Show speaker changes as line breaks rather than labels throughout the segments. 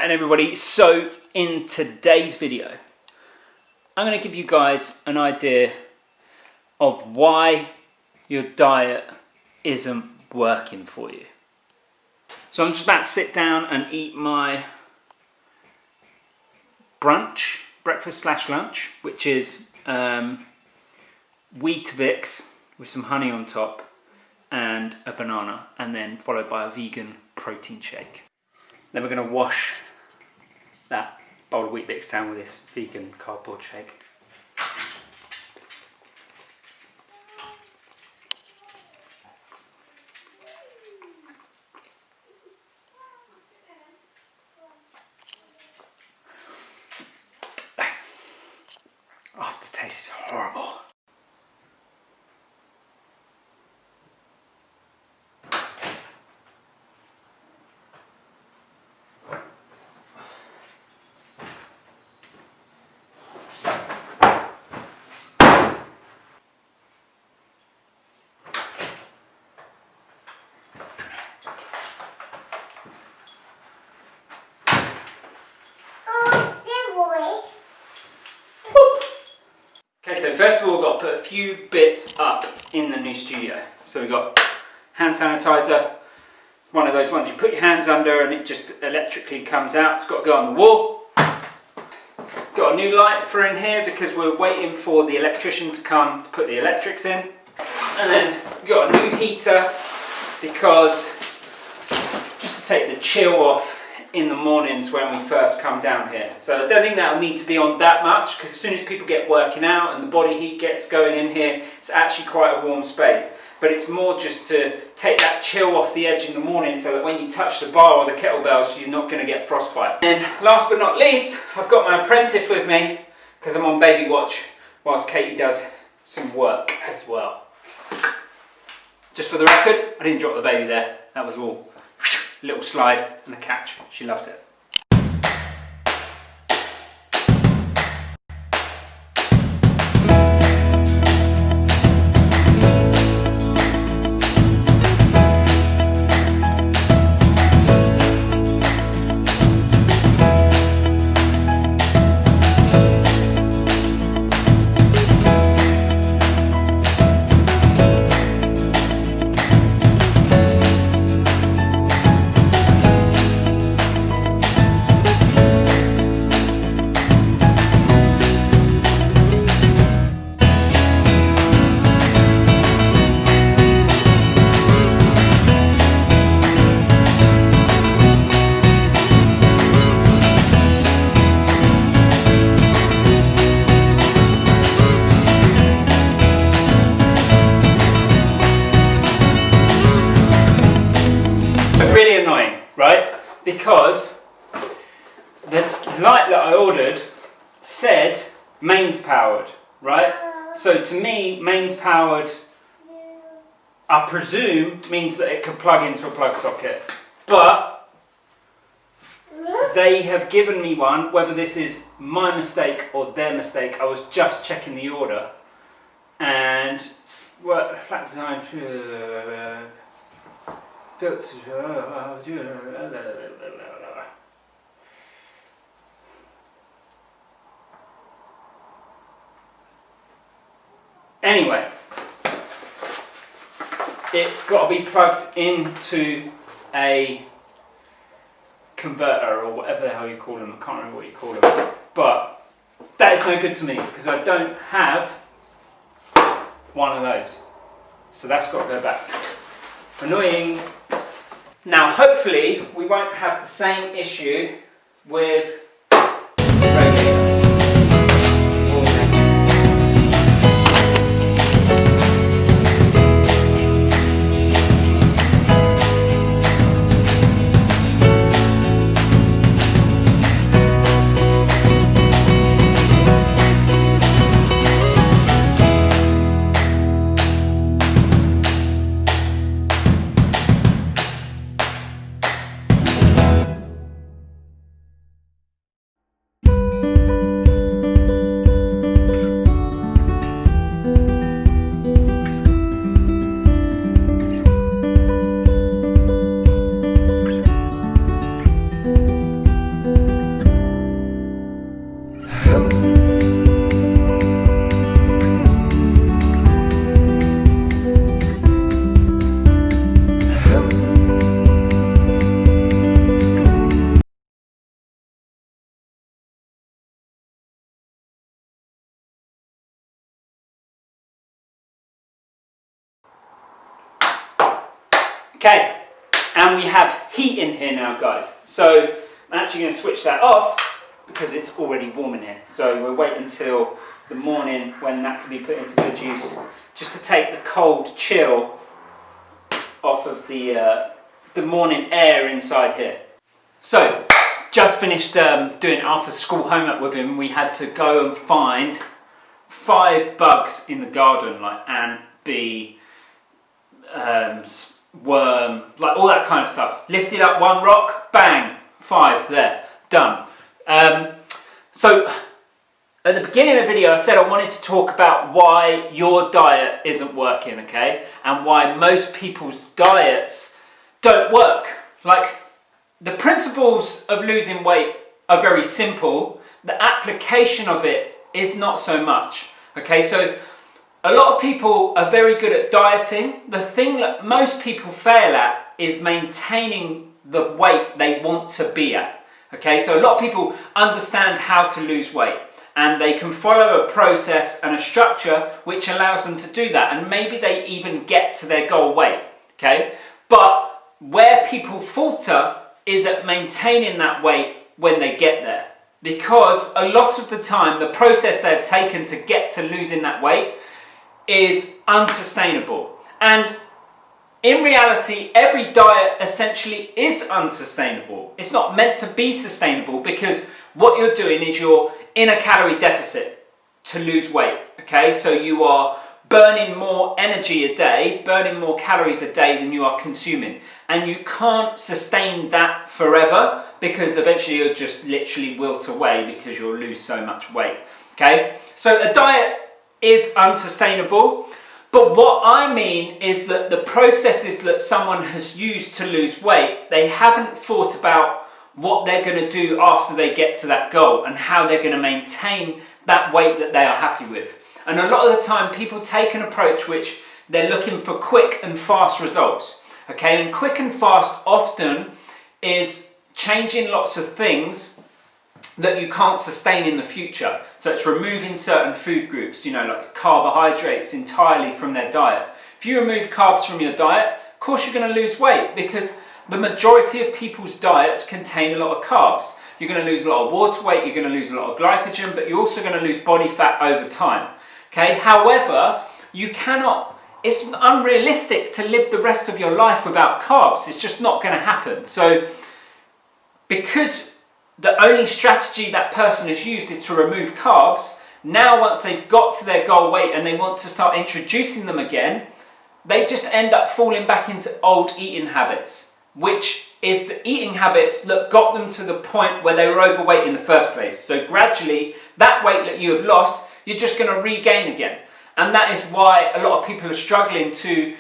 happening, everybody? So in today's video, I'm going to give you guys an idea of why your diet isn't working for you. So I'm just about to sit down and eat my brunch, breakfast/lunch, which is Weetabix with some honey on top and a banana, and then followed by a vegan protein shake. Then we're going to wash that bowl of Weetabix down with this vegan cardboard shake. Aftertaste is horrible. Okay, so first of all, we've got to put a few bits up in the new studio. So we've got hand sanitizer, one of those ones you put your hands under and it just electrically comes out. It's got to go on the wall. Got a new light for in here because we're waiting for the electrician to come to put the electrics in. And then we've got a new heater because just to take the chill off in the mornings when we first come down here. So I don't think that'll need to be on that much, because as soon as people get working out and the body heat gets going in here, it's actually quite a warm space. But it's more just to take that chill off the edge in the morning so that when you touch the bar or the kettlebells, you're not going to get frostbite. And last but not least, I've got my apprentice with me because I'm on baby watch whilst Katie does some work as well. Just for the record, I didn't drop the baby there. That was all. Little slide and the catch. She loves it. Really annoying, right? Because the light that I ordered said mains powered, right? So to me, mains powered, I presume, means that it could plug into a plug socket. But they have given me one, whether this is my mistake or their mistake. I was just checking the order, and flat design. Anyway, it's got to be plugged into a converter or whatever the hell you call them. I can't remember what you call them. But that is no good to me because I don't have one of those. So that's got to go back. Annoying. Now hopefully we won't have the same issue with Okay, and we have heat in here now, guys. So I'm actually going to switch that off because it's already warm in here. So we'll wait until the morning when that can be put into good use, just to take the cold chill off of the morning air inside here. So, just finished doing after school homework with him. We had to go and find 5 bugs in the garden, like ant, bee, worm, like all that kind of stuff. Lifted up one rock, bang, 5 there, done. So at the beginning of the video I said I wanted to talk about why your diet isn't working, okay? And why most people's diets don't work. Like, the principles of losing weight are very simple. The application of it is not so much, okay? So a lot of people are very good at dieting. The thing that most people fail at is maintaining the weight they want to be at, okay? So a lot of people understand how to lose weight, and they can follow a process and a structure which allows them to do that, and maybe they even get to their goal weight, okay? But where people falter is at maintaining that weight when they get there, because a lot of the time the process they've taken to get to losing that weight is unsustainable. And in reality, every diet essentially is unsustainable. It's not meant to be sustainable, because what you're doing is you're in a calorie deficit to lose weight, okay? So you are burning more energy a day, burning more calories a day than you are consuming. And you can't sustain that forever, because eventually you'll just literally wilt away because you'll lose so much weight, okay? So a diet is unsustainable. But what I mean is that the processes that someone has used to lose weight, they haven't thought about what they're going to do after they get to that goal and how they're going to maintain that weight that they are happy with. And a lot of the time people take an approach which they're looking for quick and fast results. Okay, and quick and fast often is changing lots of things that you can't sustain in the future. So it's removing certain food groups, you know, like carbohydrates entirely from their diet. If you remove carbs from your diet, of course you're going to lose weight, because the majority of people's diets contain a lot of carbs. You're going to lose a lot of water weight, you're going to lose a lot of glycogen, but you're also going to lose body fat over time. Okay, however, you cannot, it's unrealistic to live the rest of your life without carbs. It's just not going to happen. So because the only strategy that person has used is to remove carbs, now once they've got to their goal weight and they want to start introducing them again, they just end up falling back into old eating habits, which is the eating habits that got them to the point where they were overweight in the first place. So gradually, that weight that you have lost, you're just going to regain again. And that is why a lot of people are struggling to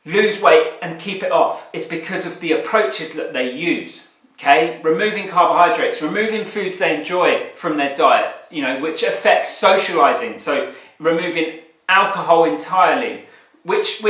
lose weight and keep it off. It's because of the approaches that they use. Okay, removing carbohydrates, removing foods they enjoy from their diet, you know, which affects socializing. So removing alcohol entirely, which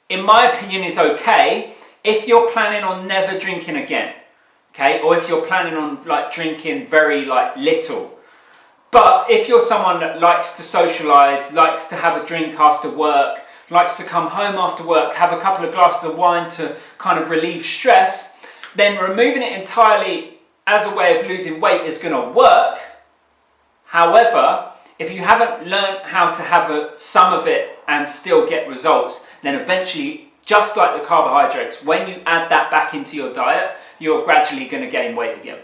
in my opinion is okay if you're planning on never drinking again. Okay, or if you're planning on like drinking very like little. But if you're someone that likes to socialize, likes to have a drink after work, likes to come home after work, have a couple of glasses of wine to kind of relieve stress, then removing it entirely as a way of losing weight is going to work. However, if you haven't learned how to have some of it and still get results, then eventually, just like the carbohydrates, when you add that back into your diet, you're gradually going to gain weight again.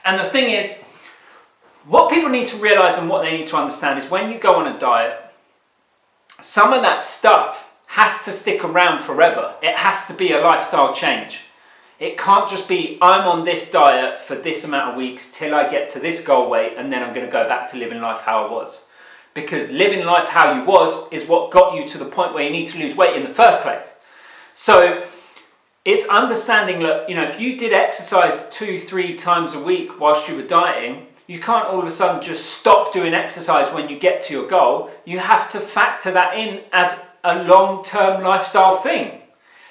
And the thing is, what people need to realize and what they need to understand is when you go on a diet, some of that stuff has to stick around forever. It has to be a lifestyle change. It can't just be, I'm on this diet for this amount of weeks till I get to this goal weight and then I'm going to go back to living life how I was. Because living life how you was is what got you to the point where you need to lose weight in the first place. So it's understanding that, you know, if you did exercise 2-3 times a week whilst you were dieting, you can't all of a sudden just stop doing exercise when you get to your goal. You have to factor that in as a long-term lifestyle thing.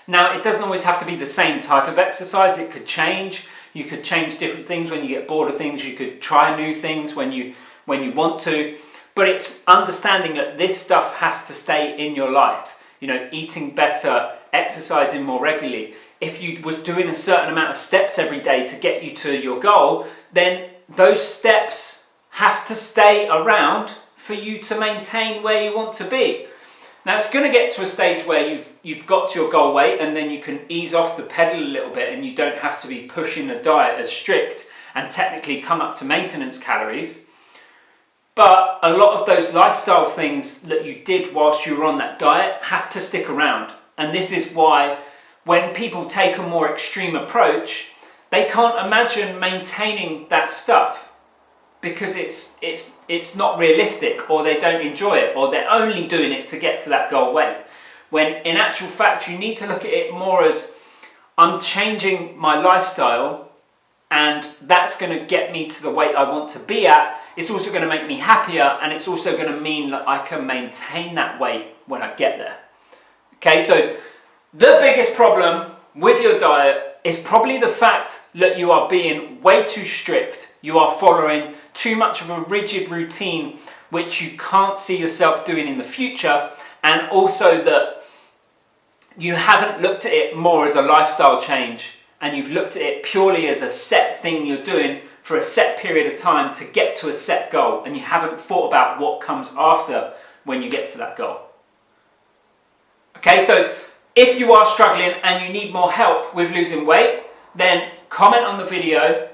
Now, it doesn't always have to be the same type of exercise. It could change. You could change different things when you get bored of things. You could try new things when you want to. But it's understanding that this stuff has to stay in your life. You know, eating better, exercising more regularly, if you was doing a certain amount of steps every day to get you to your goal, then those steps have to stay around for you to maintain where you want to be. Now it's going to get to a stage where you've got to your goal weight, and then you can ease off the pedal a little bit and you don't have to be pushing the diet as strict and technically come up to maintenance calories. But a lot of those lifestyle things that you did whilst you were on that diet have to stick around. And this is why when people take a more extreme approach, they can't imagine maintaining that stuff, because it's not realistic, or they don't enjoy it, or they're only doing it to get to that goal weight. When in actual fact, you need to look at it more as, I'm changing my lifestyle and that's going to get me to the weight I want to be at. It's also going to make me happier, and it's also going to mean that I can maintain that weight when I get there. Okay, so the biggest problem with your diet is probably the fact that you are being way too strict. You are following too much of a rigid routine which you can't see yourself doing in the future, and also that you haven't looked at it more as a lifestyle change, and you've looked at it purely as a set thing you're doing for a set period of time to get to a set goal, and you haven't thought about what comes after when you get to that goal. Okay, so if you are struggling and you need more help with losing weight, then comment on the video,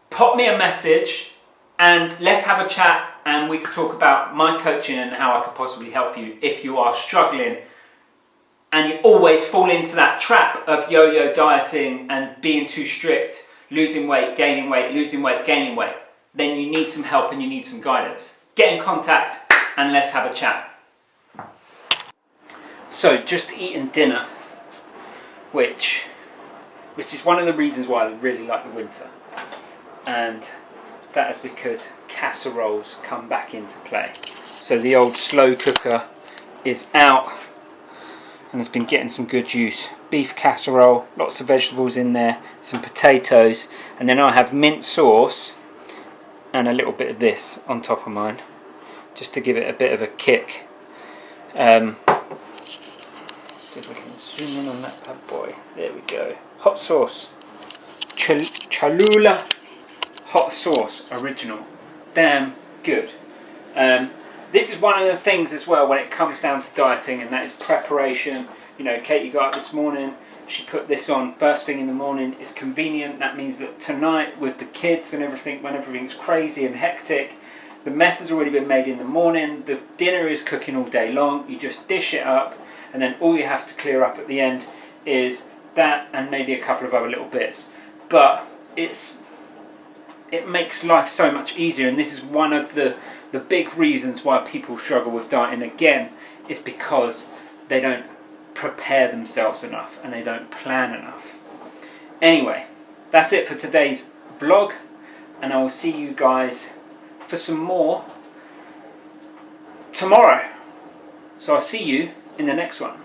pop me a message, and let's have a chat, and we can talk about my coaching and how I could possibly help you if you are struggling and you always fall into that trap of yo-yo dieting and being too strict, losing weight, gaining weight, losing weight, gaining weight. Then you need some help and you need some guidance. Get in contact and let's have a chat. So just eating dinner, which is one of the reasons why I really like the winter. And that is because casseroles come back into play. So the old slow cooker is out and has been getting some good use. Beef casserole, lots of vegetables in there, some potatoes, and then I have mint sauce and a little bit of this on top of mine, just to give it a bit of a kick. Let's see if we can zoom in on that bad boy. There we go. Hot sauce. Cholula hot sauce original. Damn good. This is one of the things as well when it comes down to dieting, and that is preparation. You know, Katie got up this morning, she put this on first thing in the morning. It's convenient. That means that tonight with the kids and everything, when everything's crazy and hectic, the mess has already been made in the morning. The dinner is cooking all day long. You just dish it up, and then all you have to clear up at the end is that and maybe a couple of other little bits. But it makes life so much easier, and this is one of the big reasons why people struggle with dieting again, is because they don't prepare themselves enough and they don't plan enough. Anyway, that's it for today's vlog, and I will see you guys for some more tomorrow. So I'll see you in the next one.